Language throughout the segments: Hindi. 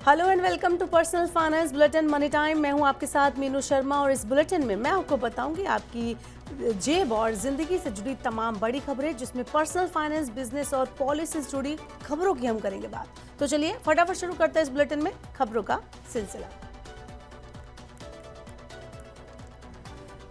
Hello and welcome to personal finance bulletin money time. मैं हूं आपके साथ मीनू शर्मा और इस बुलेटिन में मैं आपको बताऊंगी आपकी जेब और जिंदगी से जुड़ी तमाम बड़ी खबरें, जिसमें पर्सनल फाइनेंस, बिजनेस और पॉलिसी से जुड़ी खबरों की हम करेंगे बात। तो चलिए फटाफट शुरू करते हैं इस बुलेटिन में खबरों का सिलसिला।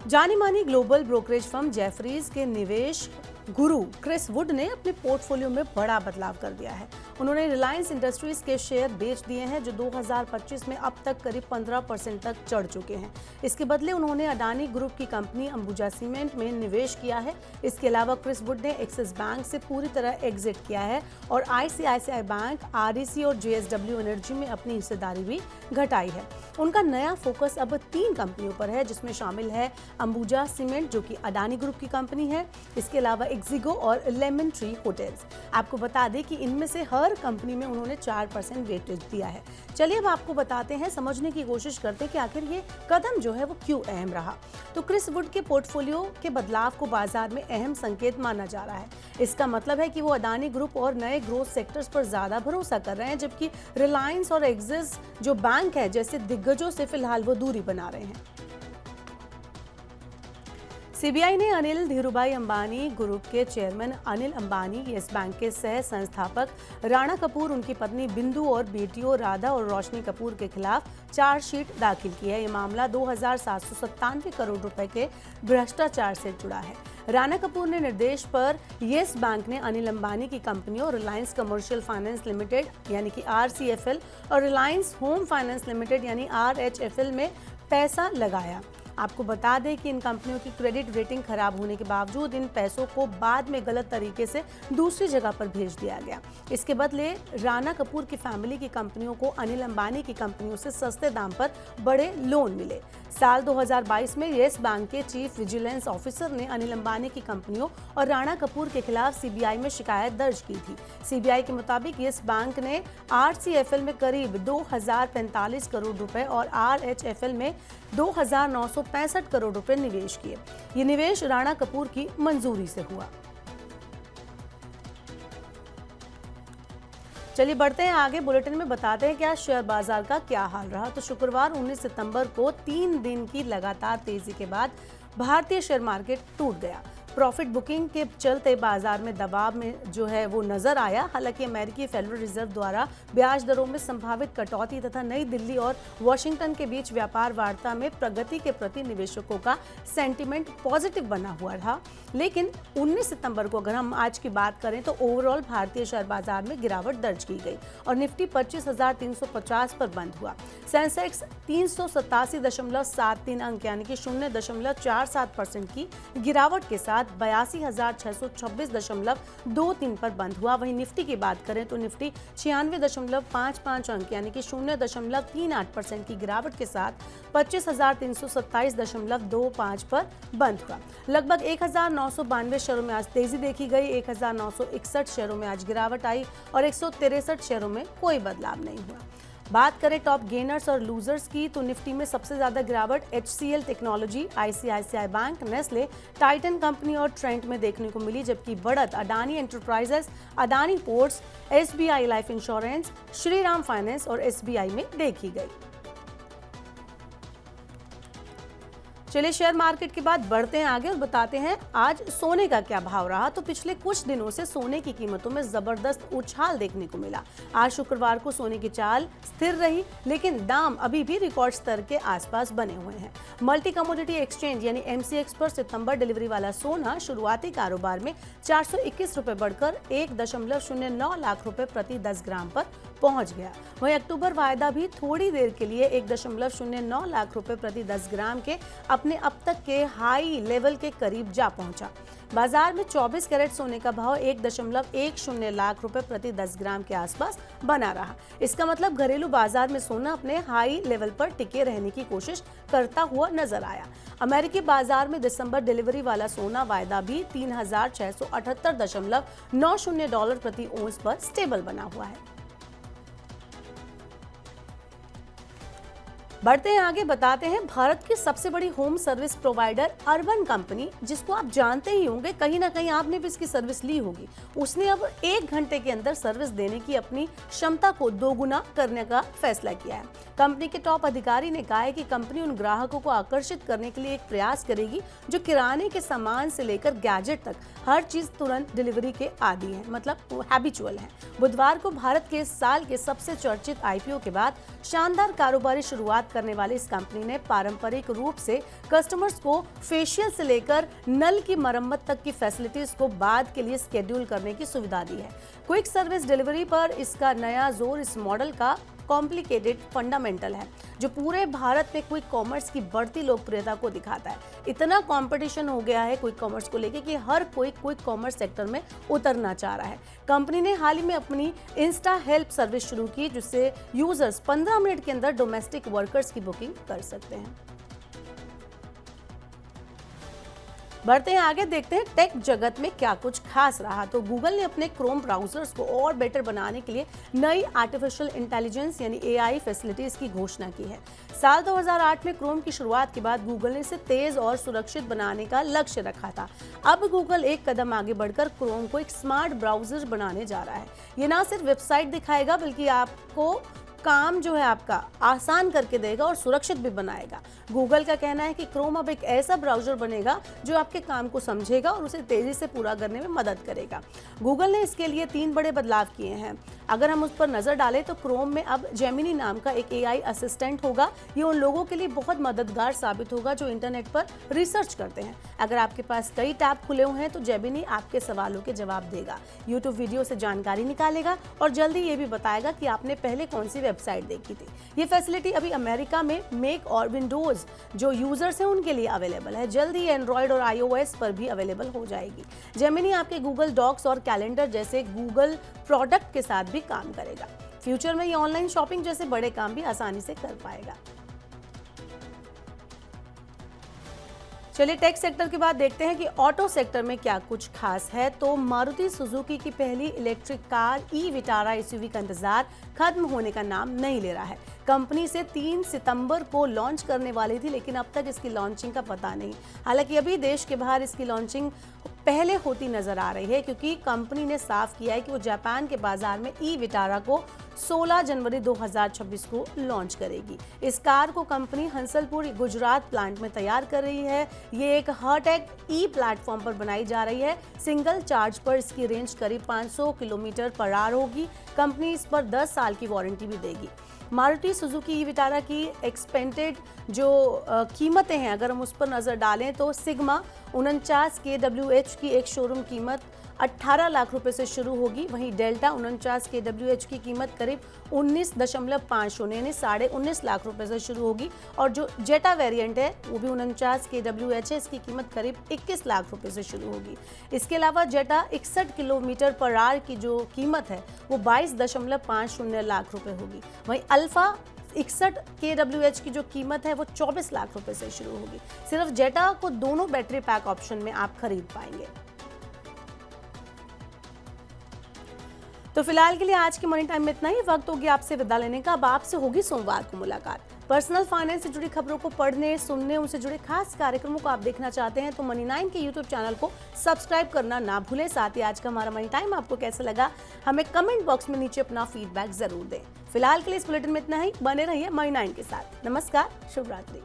जानी मानी ग्लोबल ब्रोकरेज फर्म जेफरीज के निवेश गुरु क्रिस वुड ने अपने पोर्टफोलियो में बड़ा बदलाव कर दिया है। उन्होंने रिलायंस इंडस्ट्रीज के शेयर बेच दिए हैं, जो 2025 में अब तक करीब 15% तक चढ़ चुके हैं। इसके बदले उन्होंने अडानी ग्रुप की कंपनी अंबुजा सीमेंट में निवेश किया है। इसके अलावा क्रिस वुड ने एक्सिस बैंक से पूरी तरह एग्जिट किया है और आईसीआईसीआई बैंक, आरईसी और जेएसडब्ल्यू एनर्जी में अपनी हिस्सेदारी भी घटाई है। उनका नया फोकस अब 3 कंपनियों पर है, जिसमें शामिल है अंबुजा सीमेंट, जो कि अडानी ग्रुप की कंपनी है। इसके अलावा एक्जिगो और लेमन ट्री होटल्स। आपको बता दें कि इनमें से हर कंपनी में उन्होंने 4% वेटेज दिया है। चलिए अब आपको बताते हैं, समझने की कोशिश करते हैं कि आखिर ये कदम जो है वो क्यों अहम रहा। तो क्रिस वुड के पोर्टफोलियो के बदलाव को बाजार में अहम संकेत माना जा रहा है। इसका मतलब है कि वो अडानी ग्रुप और नए ग्रोथ सेक्टर्स पर ज्यादा भरोसा कर रहे हैं, जबकि रिलायंस और एक्सिस जो बैंक है जैसे दिग्गजों से फिलहाल वो दूरी बना रहे हैं। सीबीआई ने अनिल धीरूभाई अंबानी ग्रुप के chairman Anil Ambani, yes bank के सह संस्थापक राणा कपूर, उनकी पत्नी बिंदु और बेटियों राधा और रोशनी कपूर के खिलाफ चार्जशीट दाखिल की है। ये मामला 2797 करोड़ रुपए के भ्रष्टाचार से जुड़ा है। राणा कपूर ने निर्देश पर येस बैंक ने अनिल अंबानी की कंपनियों रिलायंस कमर्शियल फाइनेंस लिमिटेड यानी कि आरसीएफएल और रिलायंस होम फाइनेंस लिमिटेड यानी आरएचएफएल में पैसा लगाया। आपको बता दें कि इन कंपनियों की क्रेडिट रेटिंग खराब होने के बावजूद इन पैसों को बाद में गलत तरीके से दूसरी जगह पर भेज दिया गया। इसके बदले राणा कपूर की फैमिली की कंपनियों को अनिल अंबानी की कंपनियों से सस्ते दाम पर बड़े लोन मिले। साल 2022 में येस बैंक के चीफ विजिलेंस ऑफिसर ने अनिल अंबानी की कंपनियों और राणा कपूर के खिलाफ सीबीआई में शिकायत दर्ज की थी। सीबीआई के मुताबिक येस बैंक ने आरसीएफएल में करीब 2045 करोड़ रुपए और आरएचएफएल में 2965 करोड़ रुपए निवेश किए। ये निवेश राणा कपूर की मंजूरी से हुआ। चलिए बढ़ते हैं आगे, बुलेटिन में बताते हैं क्या शेयर बाजार का क्या हाल रहा। तो शुक्रवार 19 सितंबर को 3 दिन की लगातार तेजी के बाद भारतीय शेयर मार्केट टूट गया। प्रॉफिट बुकिंग के चलते बाजार में दबाव में जो है वो नजर आया। हालांकि अमेरिकी फेडरल रिजर्व द्वारा ब्याज दरों में संभावित कटौती तथा नई दिल्ली और वॉशिंगटन के बीच व्यापार वार्ता में प्रगति के प्रति निवेशकों का सेंटीमेंट पॉजिटिव बना हुआ था। लेकिन 19 सितंबर को अगर हम आज की बात करें तो ओवरऑल भारतीय शेयर बाजार में गिरावट दर्ज की गई और निफ्टी 25,350 पर बंद हुआ। सेंसेक्स 387.73 अंक यानी कि 0.47% की गिरावट के साथ 82,626.23 पर बंद हुआ। वहीं निफ्टी की बात करें तो निफ्टी 96.55 अंक यानी कि 0.38% की गिरावट के साथ 25,327.25 पर बंद हुआ। लगभग 1,992 शेयरों में आज तेजी देखी गई। 1,961 शेयरों में आज गिरावट आई और 163 शेयरों में कोई बदलाव नहीं हुआ। बात करें टॉप गेनर्स और लूजर्स की तो निफ्टी में सबसे ज्यादा गिरावट HCL technology, ICICI bank, Nestle, Titan company और ट्रेंट में देखने को मिली, जबकि बढ़त Adani enterprises, Adani ports, SBI life insurance, Shriram finance और SBI में देखी गई। चलिए शेयर मार्केट के बाद बढ़ते हैं आगे और बताते हैं आज सोने का क्या भाव रहा। तो पिछले कुछ दिनों से सोने की कीमतों में जबरदस्त उछाल देखने को मिला। आज शुक्रवार को सोने की चाल स्थिर रही, लेकिन दाम अभी भी रिकॉर्ड स्तर के आसपास बने हुए हैं। मल्टी कमोडिटी एक्सचेंज यानी MCX पर सितंबर डिलीवरी वाला सोना शुरुआती कारोबार में 421 रुपए बढ़कर 1.09 लाख रुपए प्रति 10 ग्राम पर पहुंच गया। वहीं अक्टूबर वायदा भी थोड़ी देर के लिए 1.09 लाख रुपए प्रति 10 ग्राम के अपने अब तक के हाई लेवल के करीब जा पहुंचा। बाजार में 24 कैरेट सोने का भाव 1.10 लाख रुपए प्रति 10 ग्राम के आसपास बना रहा। इसका मतलब घरेलू बाजार में सोना अपने हाई लेवल पर टिके रहने की कोशिश करता हुआ नजर आया। अमेरिकी बाजार में दिसंबर डिलीवरी वाला सोना वायदा भी 3,678.90 डॉलर प्रति औंस पर स्टेबल बना हुआ है। बढ़ते हैं आगे, बताते हैं भारत की सबसे बड़ी home service provider urban company, जिसको आप जानते ही होंगे, कहीं ना कहीं आपने भी इसकी सर्विस ली होगी। उसने अब 1 घंटे के अंदर सर्विस देने की अपनी क्षमता को दोगुना करने का फैसला किया है। कंपनी के टॉप अधिकारी ने कहा है कि कंपनी उन ग्राहकों को आकर्षित करने के लिए एक प्रयास करेगी जो किराने के सामान से लेकर गैजेट तक हर चीज तुरंत डिलीवरी के आदी है, मतलब हैबिचुअल है। बुधवार को भारत के इस साल के सबसे चर्चित आईपीओ के बाद शानदार कारोबारी शुरुआत करने वाली इस कंपनी ने पारंपरिक रूप से कस्टमर्स को फेशियल से लेकर नल की मरम्मत तक की फैसिलिटीज को बाद के लिए शेड्यूल करने की सुविधा दी है। क्विक सर्विस डिलीवरी पर इसका नया जोर इस मॉडल का कॉम्प्लिकेटेड फंडामेंटल है, जो पूरे भारत में क्विक कॉमर्स की बढ़ती लोकप्रियता को दिखाता है। इतना कंपटीशन हो गया है क्विक कॉमर्स को लेकर कि हर कोई क्विक कॉमर्स सेक्टर में उतरना चाह रहा है। कंपनी ने हाल ही में अपनी इंस्टा हेल्प सर्विस शुरू की, जिससे यूजर्स 15 मिनट के अंदर डोमेस्टिक वर्कर्स की बुकिंग कर सकते हैं। बढ़ते हैं आगे, देखते हैं टेक जगत में क्या कुछ खास रहा। तो गूगल ने अपने क्रोम ब्राउजर्स को और बेटर बनाने के लिए नई आर्टिफिशियल इंटेलिजेंस यानी एआई फैसिलिटीज की घोषणा की है। साल 2008 में क्रोम की शुरुआत के बाद गूगल ने इसे तेज और सुरक्षित बनाने का लक्ष्य रखा था। अब गूगल एक कदम आगे बढ़कर क्रोम को एक स्मार्ट ब्राउजर बनाने जा रहा है। ये ना सिर्फ वेबसाइट दिखाएगा, बल्कि आपको काम जो है आपका आसान करके देगा और सुरक्षित भी बनाएगा। गूगल का कहना है कि क्रोम अब एक ऐसा ब्राउजर बनेगा जो आपके काम को समझेगा और उसे तेजी से पूरा करने में मदद करेगा। गूगल ने इसके लिए 3 बड़े बदलाव किए हैं। अगर हम उस पर नजर डालें तो क्रोम में अब जेमिनी नाम का एक एआई असिस्टेंट होगा। ये उन लोगों के लिए बहुत मददगार साबित होगा जो इंटरनेट पर रिसर्च करते हैं। अगर आपके पास कई टैब खुले हुए हैं तो जेमिनी आपके सवालों के जवाब देगा, यूट्यूब वीडियो से जानकारी निकालेगा और जल्दी ये भी बताएगा कि आपने पहले कौन सी वेबसाइट देखी थी। ये फैसिलिटी अभी अमेरिका में मैक और विंडोज जो यूजर्स हैं उनके लिए अवेलेबल है। जल्दी एंड्रॉइड और iOS पर भी अवेलेबल हो जाएगी। जेमिनी आपके गूगल डॉक्स और कैलेंडर जैसे गूगल प्रोडक्ट के साथ भी काम करेगा। फ्यूचर में ये ऑनलाइन शॉपिंग जैसे बड़े काम भी आसानी से कर पाएगा। चलिए टेक सेक्टर के बाद देखते हैं कि ऑटो सेक्टर में क्या कुछ खास है। तो मारुति सुजुकी की पहली electric car e Vitara SUV का इंतजार खत्म होने का नाम नहीं ले रहा है। कंपनी से 3 सितंबर को लॉन्च करने वाली थी, लेकिन अब तक इसकी लॉन्चिंग का पता नहीं। हालांकि अभी देश के बाहर इसकी लॉन्चिंग पहले होती नजर आ रही है, क्योंकि कंपनी ने साफ किया है कि वो जापान के बाजार में ई विटारा को 16 जनवरी 2026 को लॉन्च करेगी। इस कार को कंपनी हंसलपुर गुजरात प्लांट में तैयार कर रही है। ये एक हार्टेक ई प्लेटफॉर्म पर बनाई जा रही है। सिंगल चार्ज पर इसकी रेंज करीब 500 किलोमीटर पर आवर होगी। कंपनी इस पर 10 साल की वारंटी भी देगी। मारुति सुजुकी ई विटारा की एक्सपेंटेड जो कीमतें हैं, अगर हम उस पर नज़र डालें तो सिग्मा 49 kWh की एक शोरूम कीमत 18 लाख रुपए से शुरू होगी। वहीं डेल्टा 49 kWh की कीमत करीब 19.5 यानी 19.5 लाख रुपए से शुरू होगी। और जो जेटा वेरिएंट है वो भी 49 kWh है, इसकी कीमत करीब 21 लाख रुपए से शुरू होगी। इसके अलावा जेटा 61 किलोमीटर पर आवर की जो कीमत है वो 22.50 लाख रुपए होगी। वहीं अल्फा 61 kWh की जो कीमत है वो 24 लाख रुपए से शुरू होगी। सिर्फ जेटा को दोनों बैटरी पैक ऑप्शन में आप खरीद पाएंगे। तो फिलहाल के लिए आज के मनी टाइम में इतना ही। वक्त होगी आपसे विदा लेने का। अब आपसे होगी सोमवार को मुलाकात। पर्सनल फाइनेंस से जुड़ी खबरों को पढ़ने, सुनने, उनसे जुड़े खास कार्यक्रमों को आप देखना चाहते हैं तो मनी 9 के यूट्यूब चैनल को सब्सक्राइब करना ना भूलें। साथ ही आज का हमारा मनी टाइम आपको कैसा लगा हमें कमेंट बॉक्स में नीचे अपना फीडबैक जरूर दें। फिलहाल के लिए इस बुलेटिन में इतना ही। बने रहिए मनी 9 के साथ। नमस्कार, शुभ रात्रि।